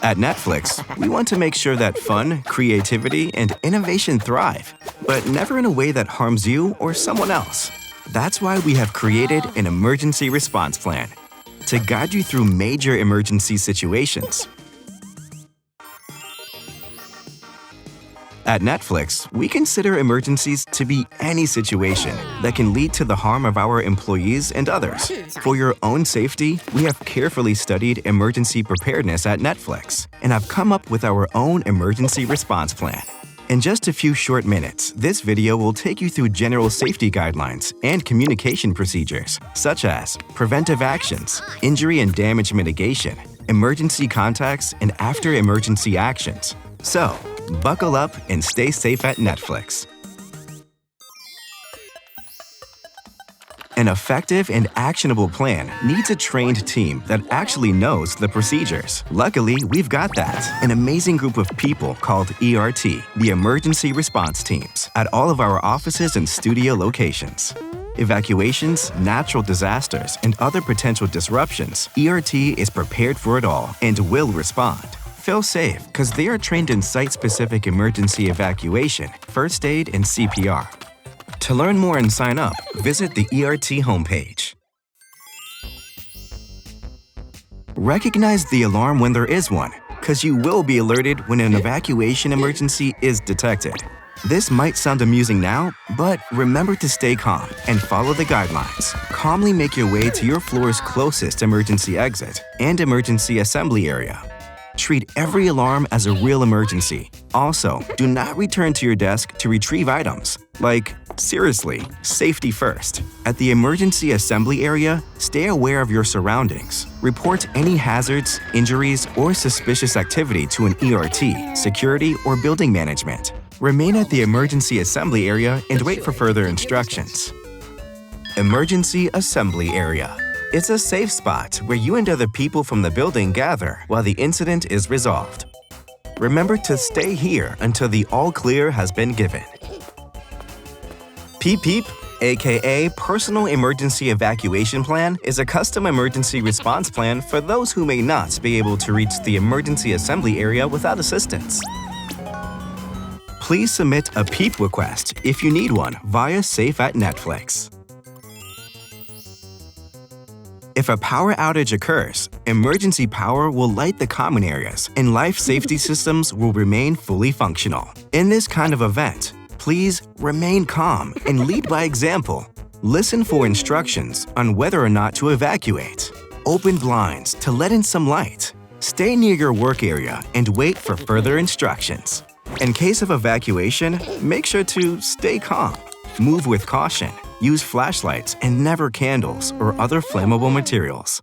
At Netflix, we want to make sure that fun, creativity, and innovation thrive, but never in a way that harms you or someone else. That's why we have created an emergency response plan to guide you through major emergency situations. At Netflix, we consider emergencies to be any situation that can lead to the harm of our employees and others. For your own safety, we have carefully studied emergency preparedness at Netflix and have come up with our own emergency response plan. In just a few short minutes, this video will take you through general safety guidelines and communication procedures, such as preventive actions, injury and damage mitigation, emergency contacts, and after-emergency actions. So, buckle up and stay safe at Netflix. An effective and actionable plan needs a trained team that actually knows the procedures. Luckily, we've got that. An amazing group of people called ERT, the Emergency Response Teams, at all of our offices and studio locations. Evacuations, natural disasters, and other potential disruptions, ERT is prepared for it all and will respond. Feel safe because they are trained in site-specific emergency evacuation, first aid, and CPR. To learn more and sign up, visit the ERT homepage. Recognize the alarm when there is one, because you will be alerted when an evacuation emergency is detected. This might sound amusing now, but remember to stay calm and follow the guidelines. Calmly make your way to your floor's closest emergency exit and emergency assembly area. Treat every alarm as a real emergency. Also, do not return to your desk to retrieve items. Like, seriously, safety first. At the emergency assembly area, stay aware of your surroundings. Report any hazards, injuries, or suspicious activity to an ERT, security, or building management. Remain at the emergency assembly area and wait for further instructions. Emergency assembly area. It's a safe spot where you and other people from the building gather while the incident is resolved. Remember to stay here until the all clear has been given. PEEP, aka Personal Emergency Evacuation Plan, is a custom emergency response plan for those who may not be able to reach the emergency assembly area without assistance. Please submit a PEEP request if you need one via Safe at Netflix. If a power outage occurs, emergency power will light the common areas and life safety systems will remain fully functional. In this kind of event, please remain calm and lead by example. Listen for instructions on whether or not to evacuate. Open blinds to let in some light. Stay near your work area and wait for further instructions. In case of evacuation, make sure to stay calm. Move with caution. Use flashlights and never candles or other flammable materials.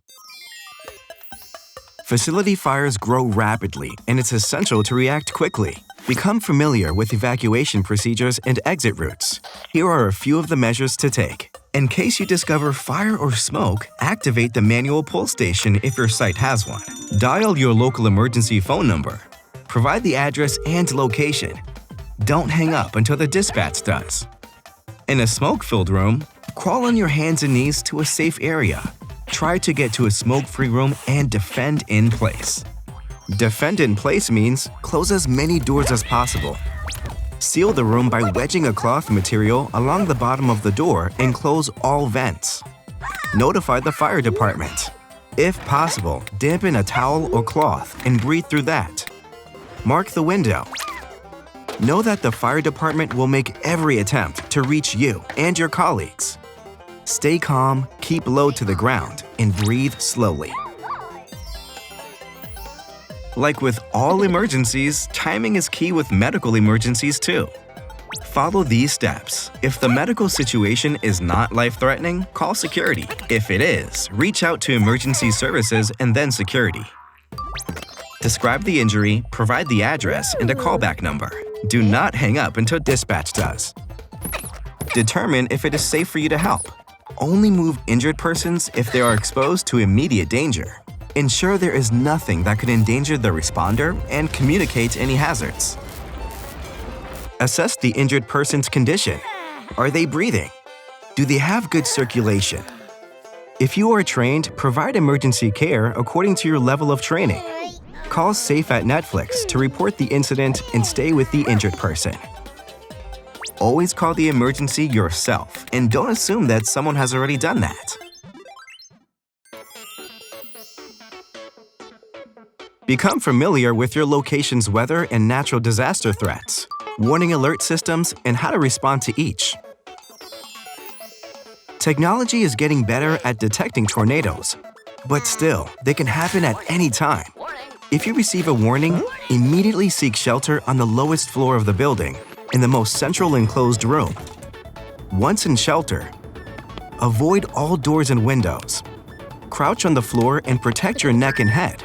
Facility fires grow rapidly, and it's essential to react quickly. Become familiar with evacuation procedures and exit routes. Here are a few of the measures to take. In case you discover fire or smoke, activate the manual pull station if your site has one. Dial your local emergency phone number. Provide the address and location. Don't hang up until the dispatch does. In a smoke-filled room, crawl on your hands and knees to a safe area. Try to get to a smoke-free room and defend in place. Defend in place means close as many doors as possible. Seal the room by wedging a cloth material along the bottom of the door and close all vents. Notify the fire department. If possible, dampen a towel or cloth and breathe through that. Mark the window. Know that the fire department will make every attempt to reach you and your colleagues. Stay calm, keep low to the ground, and breathe slowly. Like with all emergencies, timing is key with medical emergencies too. Follow these steps. If the medical situation is not life-threatening, call security. If it is, reach out to emergency services and then security. Describe the injury, provide the address, and a callback number. Do not hang up until dispatch does. Determine if it is safe for you to help. Only move injured persons if they are exposed to immediate danger. Ensure there is nothing that could endanger the responder and communicate any hazards. Assess the injured person's condition. Are they breathing? Do they have good circulation? If you are trained, provide emergency care according to your level of training. Call Safe at Netflix to report the incident and stay with the injured person. Always call the emergency yourself and don't assume that someone has already done that. Become familiar with your location's weather and natural disaster threats, warning alert systems, and how to respond to each. Technology is getting better at detecting tornadoes, but still, they can happen at any time. If you receive a warning, immediately seek shelter on the lowest floor of the building, in the most central enclosed room. Once in shelter, avoid all doors and windows. Crouch on the floor and protect your neck and head.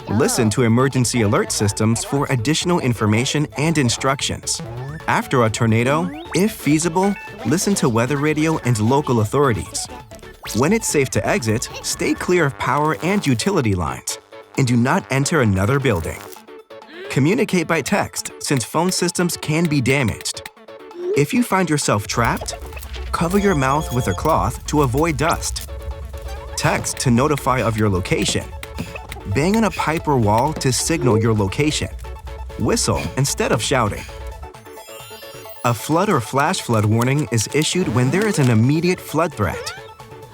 Listen to emergency alert systems for additional information and instructions. After a tornado, if feasible, listen to weather radio and local authorities. When it's safe to exit, stay clear of power and utility lines, and do not enter another building. Communicate by text, since phone systems can be damaged. If you find yourself trapped, cover your mouth with a cloth to avoid dust. Text to notify of your location. Bang on a pipe or wall to signal your location. Whistle instead of shouting. A flood or flash flood warning is issued when there is an immediate flood threat.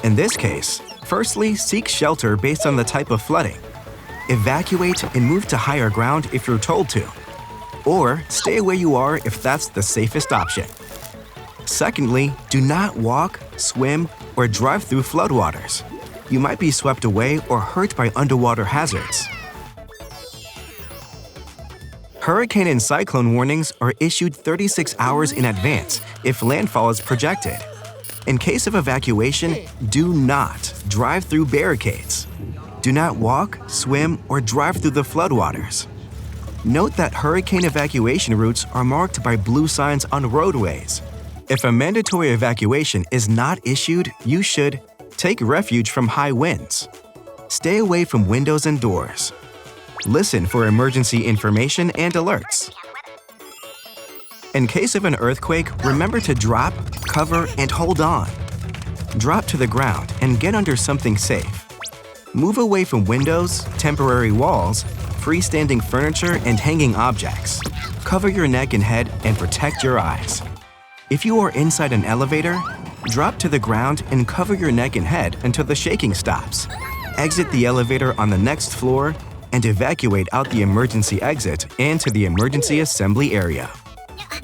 In this case, firstly, seek shelter based on the type of flooding. Evacuate and move to higher ground if you're told to. Or stay where you are if that's the safest option. Secondly, do not walk, swim, or drive through floodwaters. You might be swept away or hurt by underwater hazards. Hurricane and cyclone warnings are issued 36 hours in advance if landfall is projected. In case of evacuation, do not drive through barricades. Do not walk, swim, or drive through the floodwaters. Note that hurricane evacuation routes are marked by blue signs on roadways. If a mandatory evacuation is not issued, you should take refuge from high winds. Stay away from windows and doors. Listen for emergency information and alerts. In case of an earthquake, remember to drop, cover, and hold on. Drop to the ground and get under something safe. Move away from windows, temporary walls, freestanding furniture, and hanging objects. Cover your neck and head and protect your eyes. If you are inside an elevator, drop to the ground and cover your neck and head until the shaking stops. Exit the elevator on the next floor and evacuate out the emergency exit and to the emergency assembly area.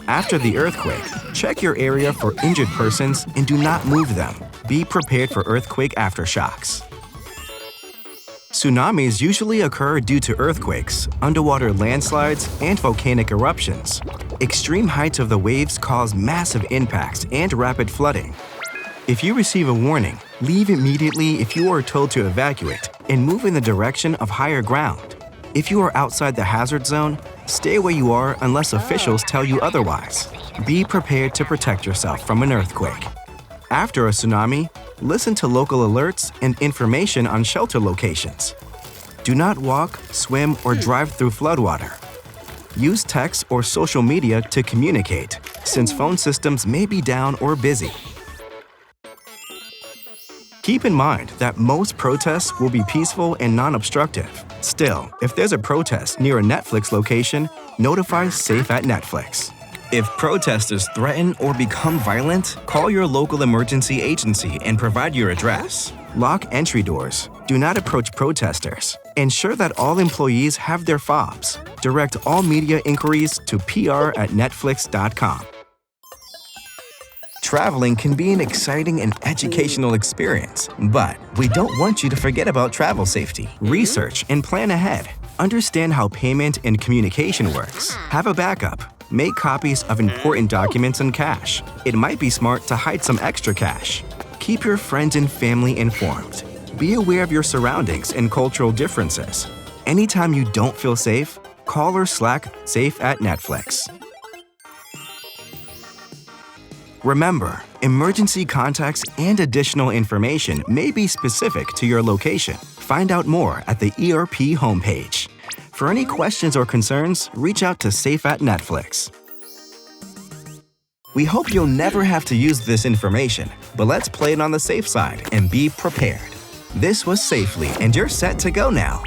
After the earthquake, check your area for injured persons and do not move them. Be prepared for earthquake aftershocks. Tsunamis usually occur due to earthquakes, underwater landslides, and volcanic eruptions. Extreme heights of the waves cause massive impacts and rapid flooding. If you receive a warning, leave immediately if you are told to evacuate and move in the direction of higher ground. If you are outside the hazard zone, stay where you are unless officials tell you otherwise. Be prepared to protect yourself from an earthquake. After a tsunami, listen to local alerts and information on shelter locations. Do not walk, swim, or drive through floodwater. Use text or social media to communicate, since phone systems may be down or busy. Keep in mind that most protests will be peaceful and non-obstructive. Still, if there's a protest near a Netflix location, notify Safe at Netflix. If protesters threaten or become violent, call your local emergency agency and provide your address. Lock entry doors. Do not approach protesters. Ensure that all employees have their fobs. Direct all media inquiries to pr@netflix.com. Traveling can be an exciting and educational experience, but we don't want you to forget about travel safety. Research and plan ahead. Understand how payment and communication works. Have a backup. Make copies of important documents and cash. It might be smart to hide some extra cash. Keep your friends and family informed. Be aware of your surroundings and cultural differences. Anytime you don't feel safe, call or Slack Safe at Netflix. Remember, emergency contacts and additional information may be specific to your location. Find out more at the ERP homepage. For any questions or concerns, reach out to Safe at Netflix. We hope you'll never have to use this information, but let's play it on the safe side and be prepared. This was Safely, and you're set to go now.